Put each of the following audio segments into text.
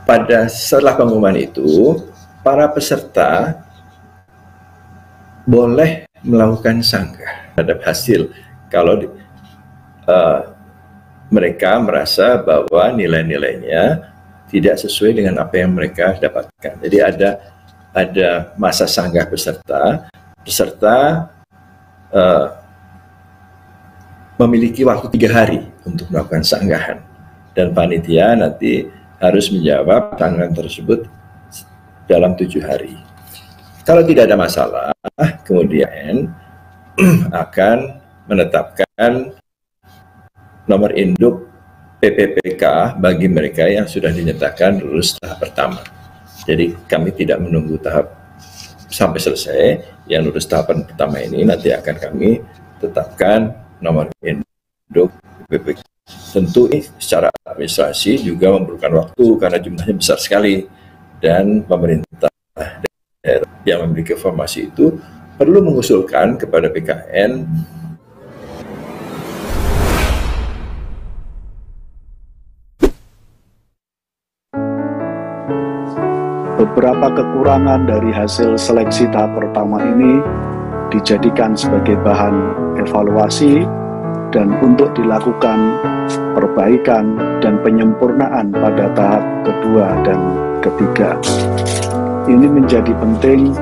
pada setelah pengumuman itu, para peserta boleh melakukan sanggah terhadap hasil kalau mereka merasa bahwa nilai-nilainya tidak sesuai dengan apa yang mereka dapatkan. Jadi ada masa sanggah peserta memiliki waktu 3 hari untuk melakukan sanggahan, dan panitia nanti harus menjawab tantangan tersebut dalam 7 hari. Kalau tidak ada masalah, kemudian akan menetapkan nomor induk PPPK bagi mereka yang sudah dinyatakan lulus tahap pertama. Jadi kami tidak menunggu tahap sampai selesai. Yang lulus tahapan pertama ini nanti akan kami tetapkan nomor induk PPPK. Tentu secara administrasi juga memerlukan waktu karena jumlahnya besar sekali, dan pemerintah daerah yang memiliki informasi itu perlu mengusulkan kepada BKN beberapa kekurangan dari hasil seleksi tahap pertama ini dijadikan sebagai bahan evaluasi dan untuk dilakukan perbaikan dan penyempurnaan pada tahap kedua dan ketiga. Ini menjadi penting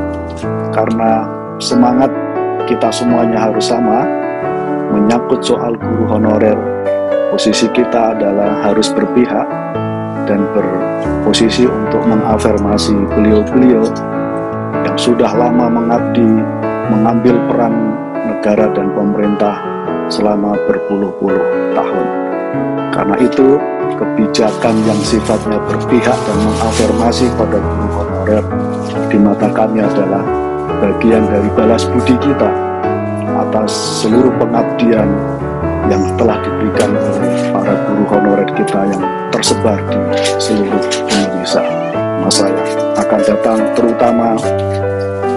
karena semangat kita semuanya harus sama. Menyangkut soal guru honorer, posisi kita adalah harus berpihak dan berposisi untuk mengafirmasi beliau-beliau yang sudah lama mengabdi, mengambil peran negara dan pemerintah selama berpuluh-puluh tahun. Karena itu, kebijakan yang sifatnya berpihak dan mengafirmasi pada guru honorer di mata kami adalah bagian dari balas budi kita atas seluruh pengabdian yang telah diberikan oleh para guru honorer kita yang tersebar di seluruh Indonesia. Masa yang akan datang terutama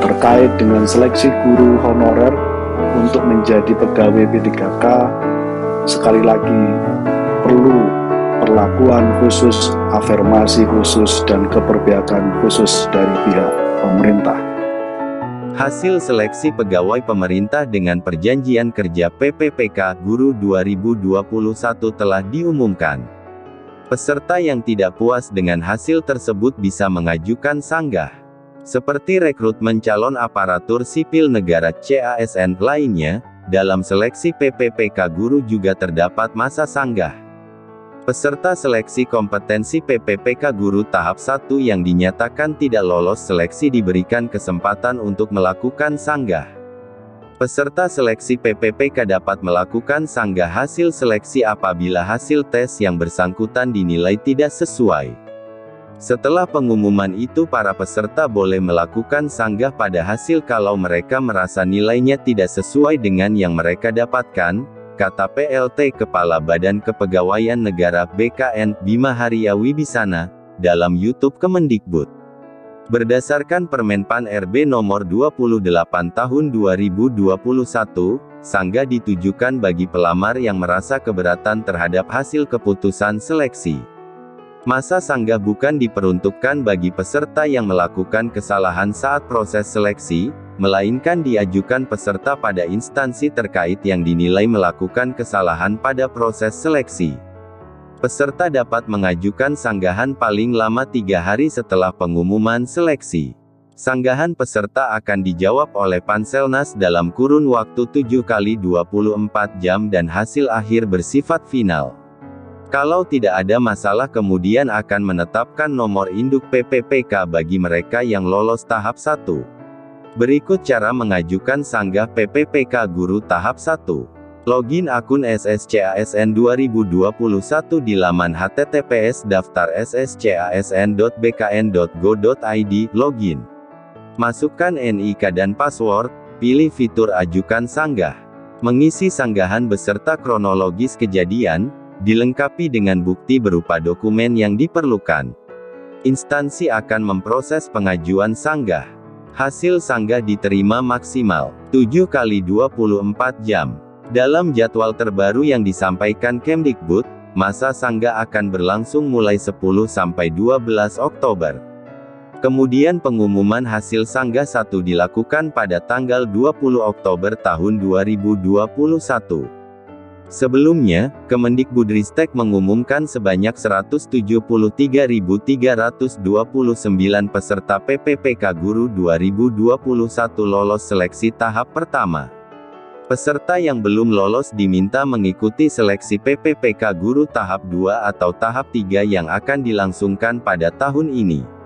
terkait dengan seleksi guru honorer untuk menjadi pegawai P3K, sekali lagi perlu perlakuan khusus, afirmasi khusus, dan keberpihakan khusus dari pihak pemerintah. Hasil seleksi pegawai pemerintah dengan perjanjian kerja PPPK Guru 2021 telah diumumkan. Peserta yang tidak puas dengan hasil tersebut bisa mengajukan sanggah. Seperti rekrutmen calon aparatur sipil negara CASN lainnya, dalam seleksi PPPK Guru juga terdapat masa sanggah. Peserta seleksi kompetensi PPPK Guru tahap 1 yang dinyatakan tidak lolos seleksi diberikan kesempatan untuk melakukan sanggah. Peserta seleksi PPPK dapat melakukan sanggah hasil seleksi apabila hasil tes yang bersangkutan dinilai tidak sesuai. Setelah pengumuman itu, para peserta boleh melakukan sanggah pada hasil kalau mereka merasa nilainya tidak sesuai dengan yang mereka dapatkan, kata PLT Kepala Badan Kepegawaian Negara BKN, Bima Haria Wibisana, dalam YouTube Kemendikbud. Berdasarkan Permenpan RB nomor 28 tahun 2021, sanggah ditujukan bagi pelamar yang merasa keberatan terhadap hasil keputusan seleksi. Masa sanggah bukan diperuntukkan bagi peserta yang melakukan kesalahan saat proses seleksi, melainkan diajukan peserta pada instansi terkait yang dinilai melakukan kesalahan pada proses seleksi. Peserta dapat mengajukan sanggahan paling lama 3 hari setelah pengumuman seleksi. Sanggahan peserta akan dijawab oleh Panselnas dalam kurun waktu 7 kali 24 jam dan hasil akhir bersifat final. Kalau tidak ada masalah kemudian akan menetapkan nomor induk PPPK bagi mereka yang lolos tahap 1. Berikut cara mengajukan sanggah PPPK Guru tahap 1. Login akun SSCASN 2021 di laman https://sscasn.bkn.go.id. Login. Masukkan NIK dan password, pilih fitur ajukan sanggah. Mengisi sanggahan beserta kronologis kejadian, dilengkapi dengan bukti berupa dokumen yang diperlukan. Instansi akan memproses pengajuan sanggah. Hasil sanggah diterima maksimal 7 kali 24 jam. Dalam jadwal terbaru yang disampaikan Kemdikbud, Masa Sangga akan berlangsung mulai 10–12 Oktober. Kemudian pengumuman hasil Sangga 1 dilakukan pada tanggal 20 Oktober tahun 2021. Sebelumnya, Kemendikbudristek mengumumkan sebanyak 173.329 peserta PPPK Guru 2021 lolos seleksi tahap pertama. Peserta yang belum lolos diminta mengikuti seleksi PPPK Guru tahap 2 atau tahap 3 yang akan dilangsungkan pada tahun ini.